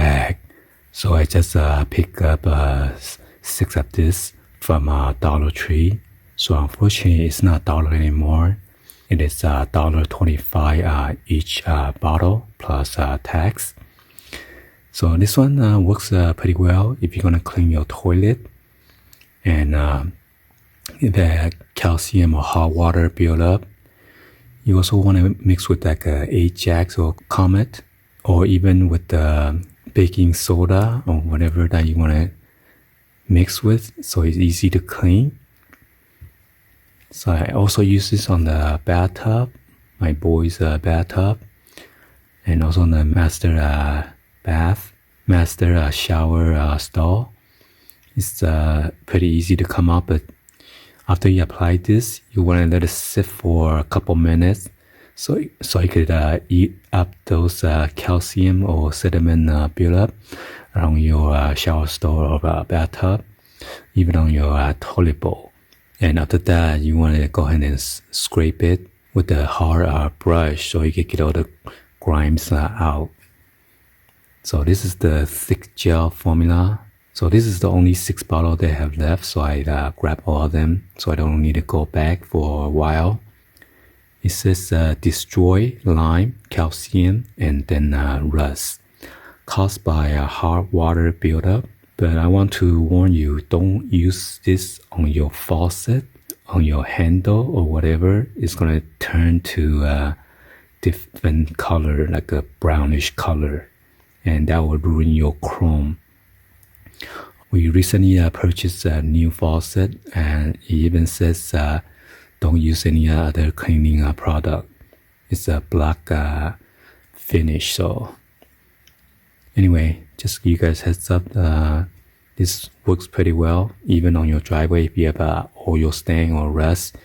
bag. So I just picked up 6 of this from Dollar Tree. So unfortunately, it's not $1 anymore. It is $1.25 each bottle plus tax. So this one works pretty well if you're gonna clean your toilet and the calcium or hot water build up. You also want to mix with like Ajax or Comet, or even with the baking soda or whatever that you want to mix with, so it's easy to clean. So I also use this on the bathtub, my boy's bathtub, and also on the master shower stall. It's pretty easy to come up, but after you apply this, you want to let it sit for a couple minutes so you could eat up those calcium or sediment buildup around your shower stall or bathtub, even on your toilet bowl. And after that, you want to go ahead and scrape it with a hard brush so you can get all the grimes out. So this is the thick gel formula. So this is the only 6 bottles they have left, so I grab all of them so I don't need to go back for a while. It says destroy lime, calcium, and then rust caused by a hard water buildup. But I want to warn you, don't use this on your faucet, on your handle or whatever. It's going to turn to a different color, like a brownish color, and that will ruin your chrome. We recently purchased a new faucet, and it even says don't use any other cleaning product. It's a black finish. So anyway, just give you guys heads up, this works pretty well. Even on your driveway, if you have oil stain or rust,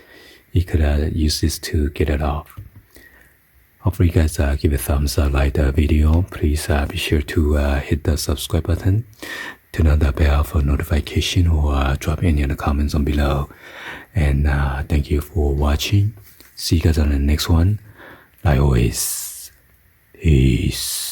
you could use this to get it off. Hopefully you guys give a thumbs up, like the video. Please be sure to hit the subscribe button, turn on the bell for notification, or drop any other comments on below. And thank you for watching. See you guys on the next one. Like always, peace.